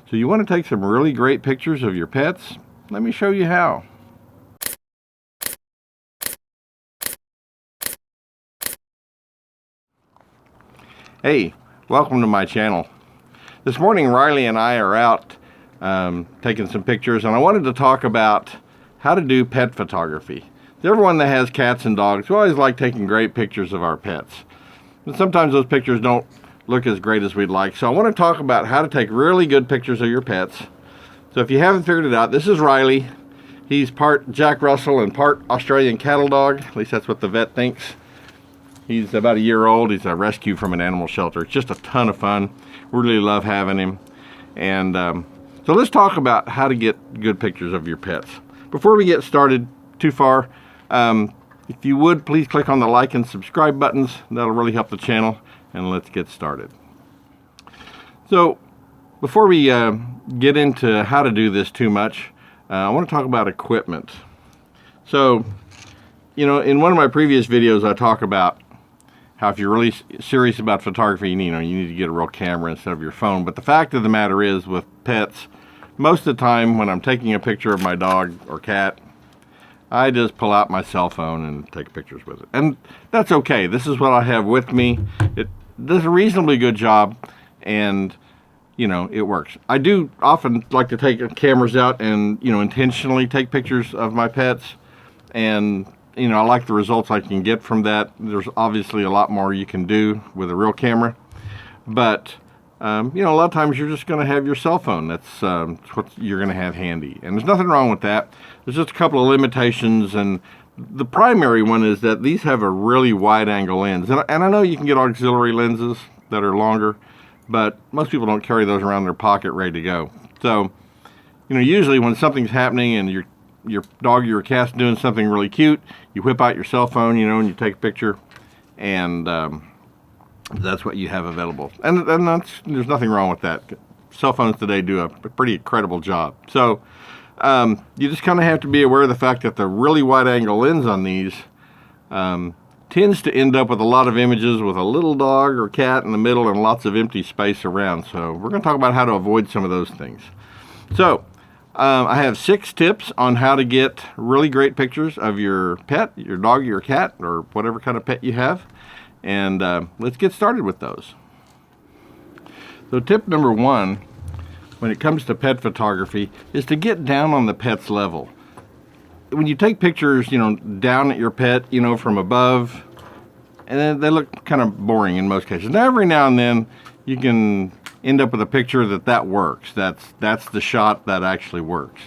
So you want to take some really great pictures of your pets? Let me show you how. Hey, welcome to my channel. This morning Riley and I are out taking some pictures, and I wanted to talk about how to do pet photography. Everyone that has cats and dogs, we always like taking great pictures of our pets. And sometimes those pictures don't look as great as we'd like. So I want to talk about how to take really good pictures of your pets. So if you haven't figured it out, this is Riley. He's part Jack Russell and part Australian cattle dog. At least that's what the vet thinks. He's about a year old. He's a rescue from an animal shelter. It's just a ton of fun. We really love having him. And so let's talk about how to get good pictures of your pets. Before we get started too far, if you would, please click on the like and subscribe buttons. That'll really help the channel. And let's get started. So before we get into how to do this too much, I want to talk about equipment. So, you know, in one of my previous videos, I talk about how if you're really serious about photography, you need to get a real camera instead of your phone. But the fact of the matter is, with pets, most of the time when I'm taking a picture of my dog or cat, I just pull out my cell phone and take pictures with it. And that's okay. This is what I have with me. It does a reasonably good job, and you know, it works. I do often like to take cameras out and, you know, intentionally take pictures of my pets, and you know, I like the results I can get from that. There's obviously a lot more you can do with a real camera, but you know, a lot of times you're just going to have your cell phone. That's what you're going to have handy, and there's nothing wrong with that. There's just a couple of limitations, and the primary one is that these have a really wide angle lens, and I know you can get auxiliary lenses that are longer, but most people don't carry those around in their pocket ready to go. So, you know, usually when something's happening and your dog or your cat's doing something really cute, you whip out your cell phone, you know, and you take a picture, and that's what you have available. And there's nothing wrong with that. Cell phones today do a pretty incredible job. So you just kind of have to be aware of the fact that the really wide angle lens on these tends to end up with a lot of images with a little dog or cat in the middle and lots of empty space around. So we're going to talk about how to avoid some of those things. So I have 6 tips on how to get really great pictures of your pet, your dog, your cat, or whatever kind of pet you have. And let's get started with those. So tip number 1, when it comes to pet photography, is to get down on the pet's level. When you take pictures, you know, down at your pet, you know, from above, and then they look kind of boring in most cases. Now, every now and then, you can end up with a picture that works. That's the shot that actually works.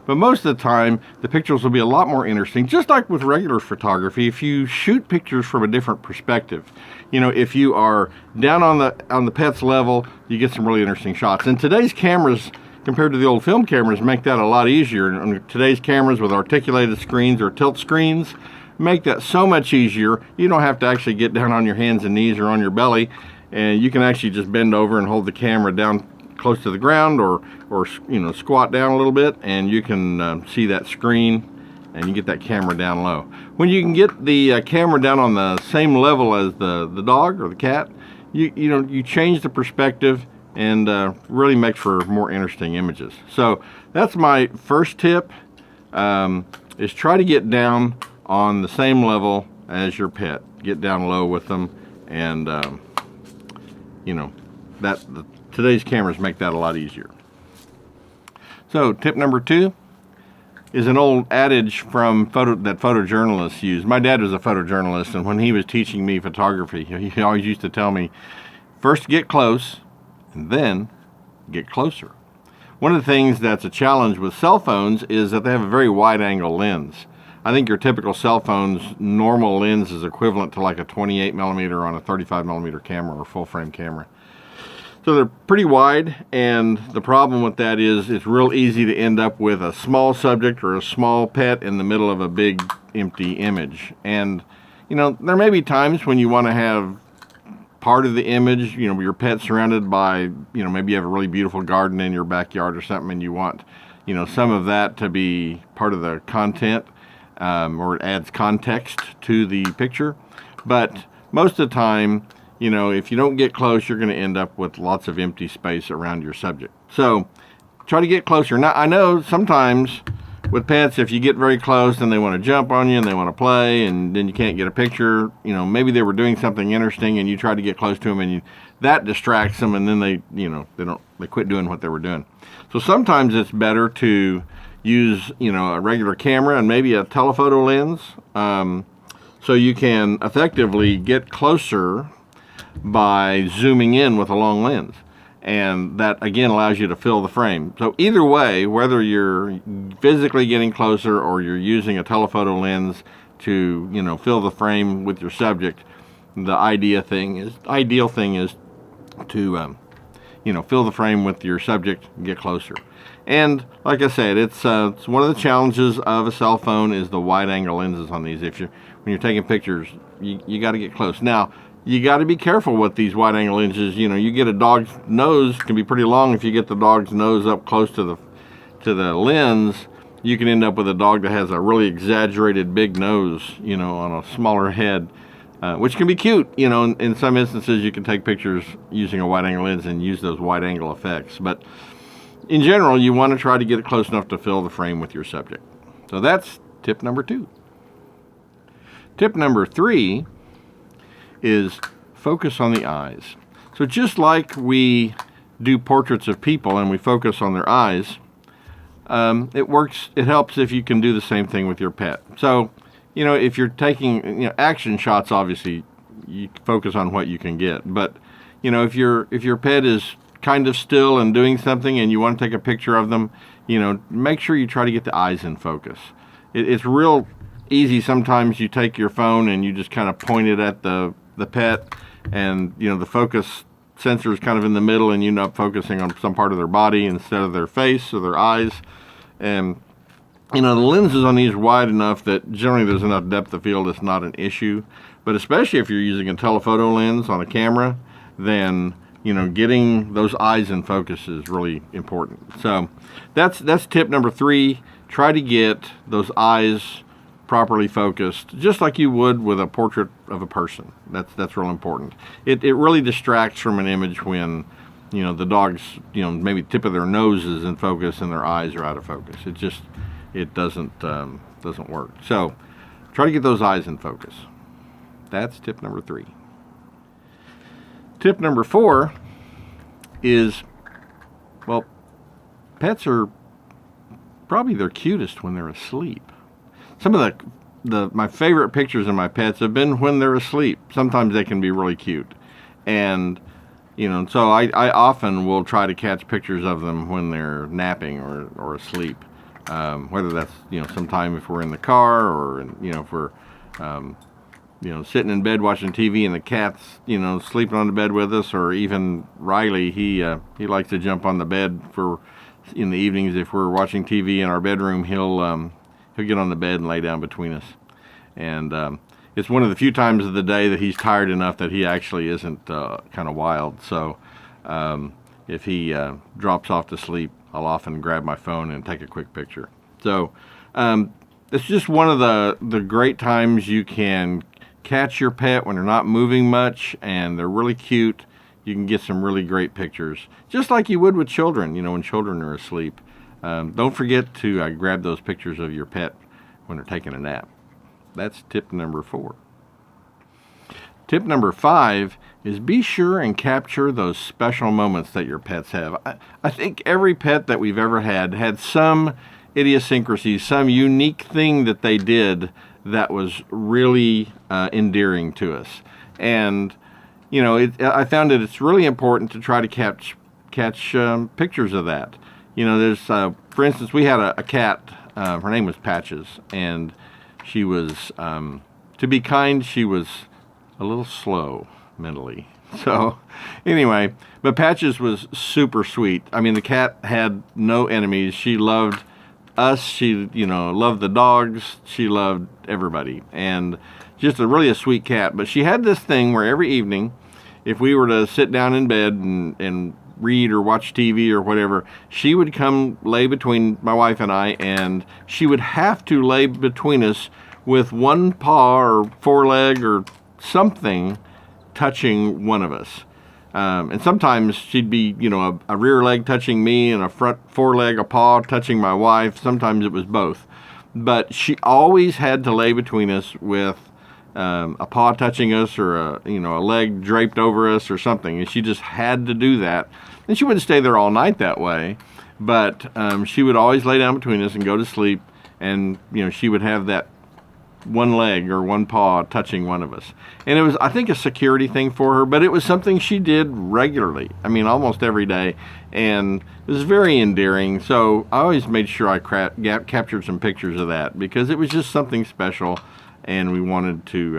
But most of the time, the pictures will be a lot more interesting. Just like with regular photography, if you shoot pictures from a different perspective, you know, if you are down on the pet's level, you get some really interesting shots. And today's cameras, compared to the old film cameras, make that a lot easier. And today's cameras with articulated screens or tilt screens make that so much easier. You don't have to actually get down on your hands and knees or on your belly, and you can actually just bend over and hold the camera down close to the ground, or you know, squat down a little bit, and you can see that screen, and you get that camera down low. When you can get the camera down on the same level as the dog or the cat, you know, you change the perspective, and really makes for more interesting images. So that's my first tip, is try to get down on the same level as your pet. Get down low with them, and you know, today's cameras make that a lot easier. So tip number 2 is an old adage from that photojournalists use. My dad was a photojournalist, and when he was teaching me photography, he always used to tell me, first get close, and then get closer. One of the things that's a challenge with cell phones is that they have a very wide angle lens. I think your typical cell phone's normal lens is equivalent to like a 28 millimeter on a 35 millimeter camera or full frame camera. So they're pretty wide, and the problem with that is it's real easy to end up with a small subject or a small pet in the middle of a big empty image. And you know, there may be times when you want to have part of the image, you know, your pet surrounded by, you know, maybe you have a really beautiful garden in your backyard or something, and you want, you know, some of that to be part of the content, or it adds context to the picture. But most of the time, you know, if you don't get close, you're going to end up with lots of empty space around your subject. So try to get closer. Now, I know sometimes with pets, if you get very close, then they want to jump on you and they want to play, and then you can't get a picture. You know, maybe they were doing something interesting and you try to get close to them, and that distracts them, and then they quit doing what they were doing. So sometimes it's better to use, you know, a regular camera and maybe a telephoto lens, so you can effectively get closer by zooming in with a long lens. And that, again, allows you to fill the frame. So either way, whether you're physically getting closer or you're using a telephoto lens to, you know, fill the frame with your subject, the ideal thing is to, you know, fill the frame with your subject and get closer. And like I said, it's one of the challenges of a cell phone is the wide-angle lenses on these. When you're taking pictures, you got to get close. Now, you got to be careful with these wide-angle lenses. You know, you get a dog's nose, can be pretty long. If you get the dog's nose up close to the lens, you can end up with a dog that has a really exaggerated big nose, you know, on a smaller head, which can be cute. You know, in some instances, you can take pictures using a wide-angle lens and use those wide-angle effects. But in general, you want to try to get it close enough to fill the frame with your subject. So that's tip number 2. Tip number 3 is focus on the eyes. So just like we do portraits of people and we focus on their eyes, it helps if you can do the same thing with your pet. So, you know, if you're taking, you know, action shots, obviously you focus on what you can get. But, you know, if your pet is kind of still and doing something and you want to take a picture of them, you know, make sure you try to get the eyes in focus. It's real easy. Sometimes you take your phone and you just kind of point it at the pet, and, you know, the focus sensor is kind of in the middle, and you end up focusing on some part of their body instead of their face or their eyes. And, you know, the lenses on these are wide enough that generally there's enough depth of field, it's not an issue. But especially if you're using a telephoto lens on a camera, then, you know, getting those eyes in focus is really important. So that's tip number 3. Try to get those eyes properly focused, just like you would with a portrait of a person. That's real important. It really distracts from an image when, you know, the dog's, you know, maybe tip of their nose is in focus and their eyes are out of focus. It doesn't work. So try to get those eyes in focus. That's tip number 3. Tip number 4 is, well, pets are probably their cutest when they're asleep. Some of my favorite pictures of my pets have been when they're asleep. Sometimes they can be really cute. And, you know, so I often will try to catch pictures of them when they're napping or asleep. Whether that's, you know, sometime if we're in the car or, you know, if we're, you know, sitting in bed watching TV and the cat's, you know, sleeping on the bed with us, or even Riley, he likes to jump on the bed in the evenings. If we're watching TV in our bedroom, he'll get on the bed and lay down between us. And it's one of the few times of the day that he's tired enough that he actually isn't kind of wild. So if he drops off to sleep, I'll often grab my phone and take a quick picture. So it's just one of the great times you can catch your pet when they're not moving much and they're really cute. You can get some really great pictures, just like you would with children, you know, when children are asleep. Don't forget to grab those pictures of your pet when they're taking a nap. That's tip number 4. Tip number 5 is be sure and capture those special moments that your pets have. I think every pet that we've ever had some idiosyncrasy, some unique thing that they did that was really endearing to us. And, you know, I found that it's really important to try to catch pictures of that. You know, there's, for instance, we had a cat, her name was Patches, and she was, to be kind, she was a little slow mentally. So, anyway, but Patches was super sweet. I mean, the cat had no enemies. She loved us. She, you know, loved the dogs. She loved everybody. And just really a sweet cat. But she had this thing where every evening, if we were to sit down in bed and read or watch TV or whatever, she would come lay between my wife and I, and she would have to lay between us with one paw or foreleg or something touching one of us. And sometimes she'd be, you know, a rear leg touching me and a front foreleg, a paw touching my wife. Sometimes it was both. But she always had to lay between us with a paw touching us, or a leg draped over us or something. And she just had to do that. And she wouldn't stay there all night that way. But she would always lay down between us and go to sleep. And, you know, she would have that one leg or one paw touching one of us. And it was, I think, a security thing for her, but it was something she did regularly. I mean, almost every day. And it was very endearing. So I always made sure I captured some pictures of that, because it was just something special. And we wanted to,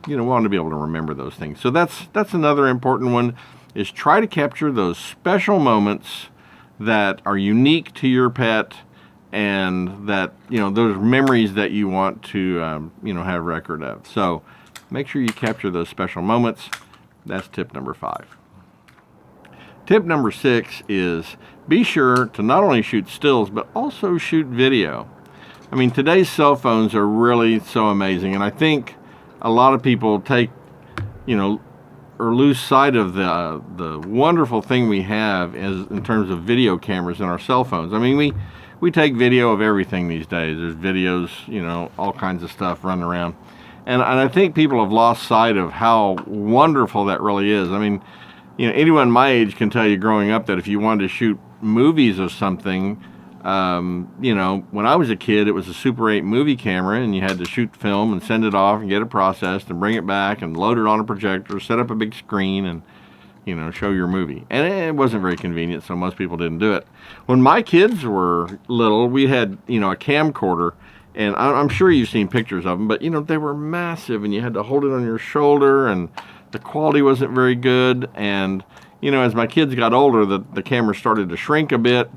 wanted to be able to remember those things. So that's another important one, is try to capture those special moments that are unique to your pet, and that, you know, those memories that you want to, have record of. So make sure you capture those special moments. That's tip number 5. Tip number 6 is be sure to not only shoot stills, but also shoot video. I mean, today's cell phones are really so amazing, and I think a lot of people take, or lose sight of the wonderful thing we have in terms of video cameras in our cell phones. I mean, we take video of everything these days. There's videos, all kinds of stuff running around. And I think people have lost sight of how wonderful that really is. I mean, anyone my age can tell you growing up that if you wanted to shoot movies of something, when I was a kid, it was a Super 8 movie camera, and you had to shoot film and send it off and get it processed and bring it back and load it on a projector, set up a big screen, and show your movie. And it wasn't very convenient, so most people didn't do it. When my kids were little, we had, a camcorder, and I'm sure you've seen pictures of them, but, they were massive, and you had to hold it on your shoulder, and the quality wasn't very good. And, as my kids got older, the camera started to shrink a bit.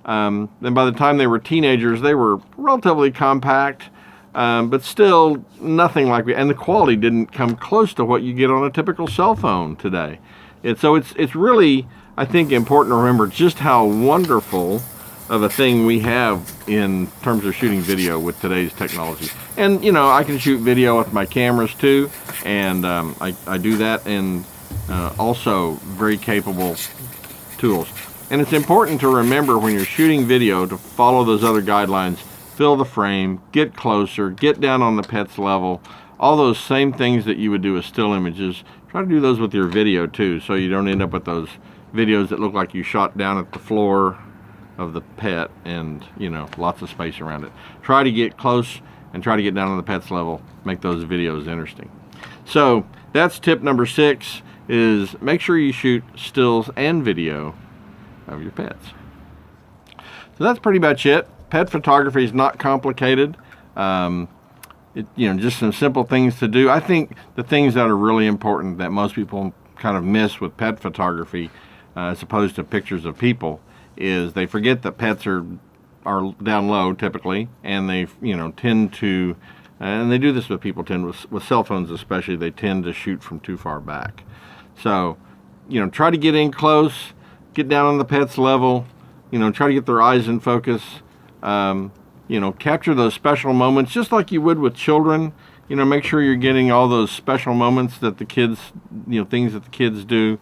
Then by the time they were teenagers, they were relatively compact, but still nothing like and the quality didn't come close to what you get on a typical cell phone today. So it's really, I think, important to remember just how wonderful of a thing we have in terms of shooting video with today's technology. And, I can shoot video with my cameras too, and I do that, and also very capable tools. And it's important to remember when you're shooting video to follow those other guidelines. Fill the frame, get closer, get down on the pet's level, all those same things that you would do with still images. Try to do those with your video too, so you don't end up with those videos that look like you shot down at the floor of the pet and, lots of space around it. Try to get close and try to get down on the pet's level. Make those videos interesting. So that's tip number 6, is make sure you shoot stills and video of your pets. So that's pretty much it. Pet photography is not complicated. Just some simple things to do. I think the things that are really important that most people kind of miss with pet photography, as opposed to pictures of people, is they forget that pets are down low typically, and they tend to, and they do this with people, with cell phones especially, they tend to shoot from too far back. So try to get in close, get down on the pet's level, try to get their eyes in focus. Capture those special moments just like you would with children. Make sure you're getting all those special moments that the kids, things that the kids do.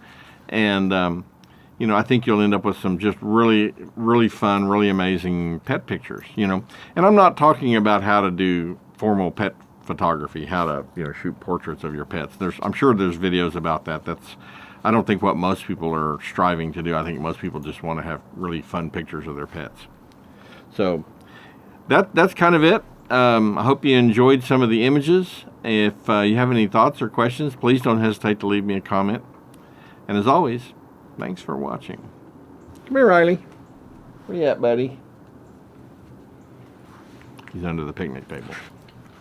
And, I think you'll end up with some just really, really fun, really amazing pet pictures, And I'm not talking about how to do formal pet photography, how to, shoot portraits of your pets. I'm sure there's videos about that. I don't think what most people are striving to do. I think most people just want to have really fun pictures of their pets. So that's kind of it. I hope you enjoyed some of the images. If you have any thoughts or questions, please don't hesitate to leave me a comment. And as always, thanks for watching. Come here, Riley. Where you at, buddy? He's under the picnic table.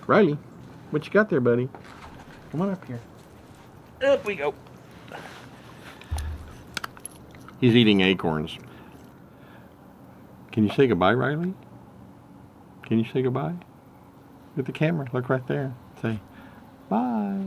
Riley, what you got there, buddy? Come on up here. Up we go. He's eating acorns. Can you say goodbye, Riley? Can you say goodbye? Look at the camera. Look right there. Say bye.